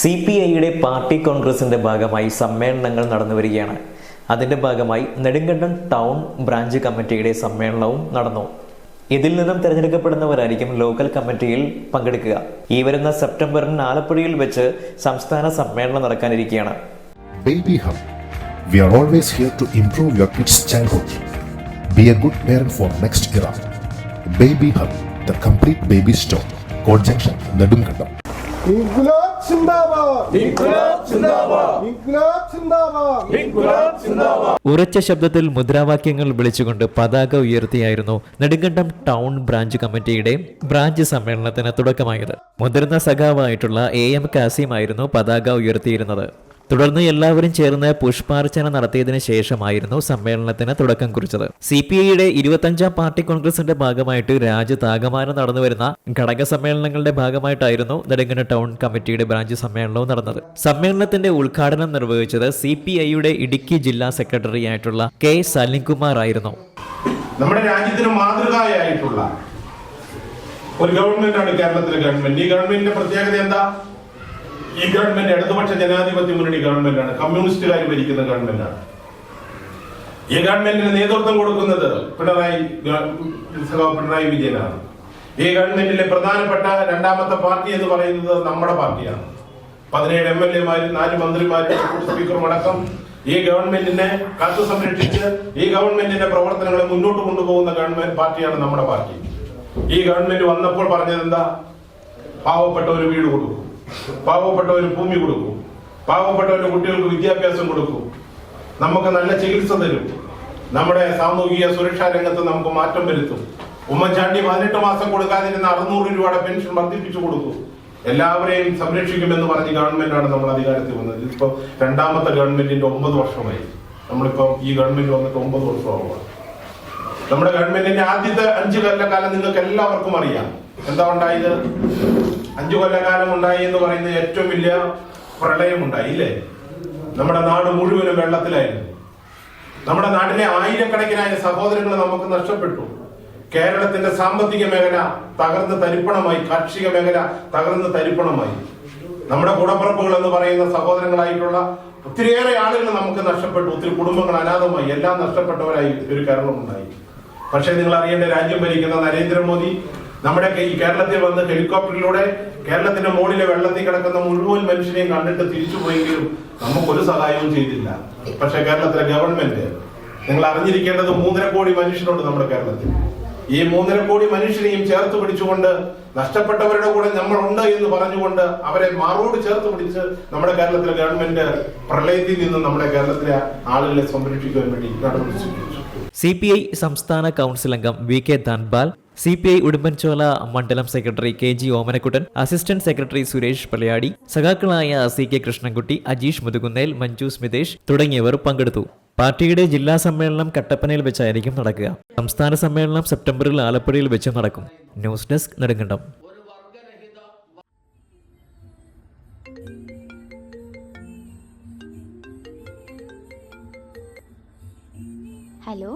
CPIയുടെ party കോൺഗ്രസിന്റെ ഭാഗമായി സമ്മേളനങ്ങൾ നടന്നുവരികയാണ്. അതിന്റെ ഭാഗമായി നെടുങ്കണ്ടം ടൗൺ ബ്രാഞ്ച് കമ്മിറ്റിയുടെ സമ്മേളനവും നടന്നു. ഇതിൽ നിന്നും തിരഞ്ഞെടുക്കപ്പെടുന്നവരായിരിക്കും ലോക്കൽ കമ്മിറ്റിയിൽ പങ്കെടുക്കുക. ഈ വരുന്ന സെപ്റ്റംബറിന് ആലപ്പുഴയിൽ വെച്ച് സംസ്ഥാന സമ്മേളനം നടക്കാനിരിക്കുകയാണ്. Baby Hub. We are always here to improve your kids' childhood. Be a good parent for next era. Baby Hub, the complete baby store. Court Junction, Nedumkandam. İnkılap Zindabad! İnkılap Zindabad! İnkılap Zindabad! İnkılap Zindabad! ഉറച്ച ശബ്ദത്തിൽ മുദ്രാവാക്യങ്ങൾ വിളിച്ചുകൊണ്ട് പതാക ഉയർത്തിയായിരുന്നു Nedumkandam town branch കമ്മിറ്റിയുടെ branch സമ്മേളനത്തിന് തുടക്കമായത്. മുതിർന്ന സഖാവായിട്ടുള്ള AM Kasim ആയിരുന്നു പതാക ഉയർത്തിയിരുന്നത്. തുടർന്ന് എല്ലാവരും ചേർന്ന് പുഷ്പാർച്ചന നടത്തിയതിനു ശേഷമായിരുന്നു സമ്മേളനത്തിന് തുടക്കം കുറിച്ചത്. CPIയുടെ 25ാം പാർട്ടി കോൺഗ്രസിന്റെ ഭാഗമായിട്ട് രാജ്യത്താകമാനം നടന്നുവരുന്ന ഘടക സമ്മേളനങ്ങളുടെ ഭാഗമായിട്ടായിരുന്നു നെടുങ്കണ്ടം ടൗൺ കമ്മിറ്റിയുടെ ബ്രാഞ്ച് സമ്മേളനവും നടന്നത്. സമ്മേളനത്തിന്റെ ഉദ്ഘാടനം നിർവഹിച്ചത് CPIയുടെ ഇടുക്കി ജില്ലാ സെക്രട്ടറി ആയിട്ടുള്ള K. സലിംകുമാർ ആയിരുന്നു. നമ്മുടെ രാജ്യത്തിന് മാതൃകയായിട്ടുള്ള ഒരു ഗവൺമെന്റാണ് കേരളത്തിലെ ഗവൺമെന്റ്. ഈ ഗവൺമെന്റിന്റെ പ്രത്യേകത എന്താ? ഈ ഗവൺമെന്റ് ഇടതുപക്ഷ ജനാധിപത്യ മുന്നണി ഗവൺമെന്റാണ്, കമ്മ്യൂണിസ്റ്റുകാർ ഭരിക്കുന്ന ഗവൺമെന്റാണ്. ഈ ഗവൺമെന്റിന് നേതൃത്വം കൊടുക്കുന്നത് പിണറായി വിജയനാണ്. ഈ ഗവൺമെന്റിലെ പ്രധാനപ്പെട്ട രണ്ടാമത്തെ പാർട്ടി എന്ന് പറയുന്നത് നമ്മുടെ പാർട്ടിയാണ്. 17 MLA-മാരും 4 മന്ത്രിമാരും സ്പീക്കറും അടക്കം ഈ ഗവൺമെന്റിനെ കാത്തു സംരക്ഷിച്ച് ഈ ഗവൺമെന്റിന്റെ പ്രവർത്തനങ്ങളെ മുന്നോട്ട് കൊണ്ടുപോകുന്ന ഗവൺമെന്റ് പാർട്ടിയാണ് നമ്മുടെ പാർട്ടി. ഈ ഗവൺമെന്റ് വന്നപ്പോൾ പറഞ്ഞത് എന്താ? പാവപ്പെട്ട ഒരു വീട് കൊടുക്കും, പാവപ്പെട്ട ഒരു ഭൂമി കൊടുക്കും, പാവപ്പെട്ട ഒരു കുട്ടികൾക്ക് വിദ്യാഭ്യാസം കൊടുക്കും, നമുക്ക് നല്ല ചികിത്സ തരും, നമ്മുടെ സാമൂഹിക സുരക്ഷാ രംഗത്ത് നമുക്ക് മാറ്റം വരുത്തും. ഉമ്മൻചാണ്ടി 18 മാസം കൊടുക്കാതിരുന്ന 600 രൂപയുടെ പെൻഷൻ വർദ്ധിപ്പിച്ചു കൊടുക്കും, എല്ലാവരെയും സംരക്ഷിക്കുമെന്ന് പറഞ്ഞ ഗവൺമെന്റാണ് നമ്മൾ അധികാരത്തിൽ വന്നത്. ഇതിപ്പോ രണ്ടാമത്തെ ഗവൺമെന്റിന്റെ 9 വർഷമായി. നമ്മളിപ്പോ ഈ ഗവൺമെന്റ് വന്നിട്ട് 9 വർഷമാവുക. നമ്മുടെ ഗവൺമെന്റിന്റെ ആദ്യത്തെ 5 കൊല്ലക്കാലം നിങ്ങൾക്ക് എല്ലാവർക്കും അറിയാം. എന്താ ഉണ്ടായത്? 5 കൊല്ലക്കാലം ഉണ്ടായി എന്ന് പറയുന്ന ഏറ്റവും വലിയ പ്രളയം ഉണ്ടായി, ഇല്ലേ? നമ്മുടെ നാട് മുഴുവനും വെള്ളത്തിലായിരുന്നു. നമ്മുടെ നാട്ടിലെ ആയിരക്കണക്കിനായ സഹോദരങ്ങൾ നമുക്ക് നഷ്ടപ്പെട്ടു. കേരളത്തിന്റെ സാമ്പത്തിക മേഖല തകർന്ന് തരിപ്പണമായി, കാർഷിക മേഖല തകർന്ന് തരിപ്പണമായി. നമ്മുടെ കൂടപ്പറപ്പുകൾ എന്ന് പറയുന്ന സഹോദരങ്ങളായിട്ടുള്ള ഒത്തിരിയേറെ ആളുകൾ നമുക്ക് നഷ്ടപ്പെട്ടു. ഒത്തിരി കുടുംബങ്ങൾ അനാഥമായി. എല്ലാം നഷ്ടപ്പെട്ടവരായി ഒരു കേരളം ഉണ്ടായി. പക്ഷെ നിങ്ങൾ അറിയേണ്ട, രാജ്യം ഭരിക്കുന്ന നരേന്ദ്രമോദി നമ്മുടെ ഈ കേരളത്തിൽ വന്ന് ഹെലികോപ്റ്ററിലൂടെ കേരളത്തിന്റെ മുകളിലെ വെള്ളത്തിൽ കിടക്കുന്ന മുഴുവൻ മനുഷ്യനെയും കണ്ടിട്ട് തിരിച്ചു പോയെങ്കിലും നമുക്കൊരു സഹായവും ചെയ്തില്ല. പക്ഷെ കേരളത്തിലെ ഗവൺമെന്റ്, നിങ്ങൾ അറിഞ്ഞിരിക്കേണ്ടത്, 3.5 കോടി മനുഷ്യരുണ്ട് നമ്മുടെ കേരളത്തിൽ. ഈ 3.5 കോടി മനുഷ്യരെയും ചേർത്ത് പിടിച്ചുകൊണ്ട്, നഷ്ടപ്പെട്ടവരുടെ കൂടെ നമ്മളുണ്ട് എന്ന് പറഞ്ഞുകൊണ്ട് അവരെ മാറോട് ചേർത്ത് പിടിച്ച് നമ്മുടെ കേരളത്തിലെ ഗവൺമെന്റ് പ്രളയത്തിൽ നിന്ന് നമ്മുടെ കേരളത്തിലെ ആളുകളെ സംരക്ഷിക്കാൻ വേണ്ടി നടപടി സ്വീകരിച്ചു. CPI സംസ്ഥാന കൗൺസിൽ അംഗം VK ധൻപാൽ, CPI ഉടുമ്പൻചോല മണ്ഡലം secretary KG Omanakkuttan, assistant secretary Suresh Palayadi, സഖാക്കളായ CK കൃഷ്ണൻകുട്ടി, അജീഷ് മുതുകുന്നേൽ, മഞ്ജു സ്മിതേഷ് തുടങ്ങിയവർ പങ്കെടുത്തു. പാർട്ടിയുടെ ജില്ലാ സമ്മേളനം കട്ടപ്പനയിൽ വെച്ചായിരിക്കും നടക്കുക. സംസ്ഥാന സമ്മേളനം സെപ്റ്റംബറിൽ ആലപ്പുഴയിൽ വെച്ച് നടക്കും. News desk Nedumkandam. Hello,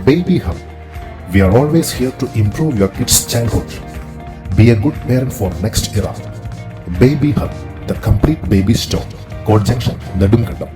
Baby Hub. We are always here to improve your kids' childhood. Be a good parent for next era. Baby Hub, the complete baby store. Court Junction, Nedumkandam.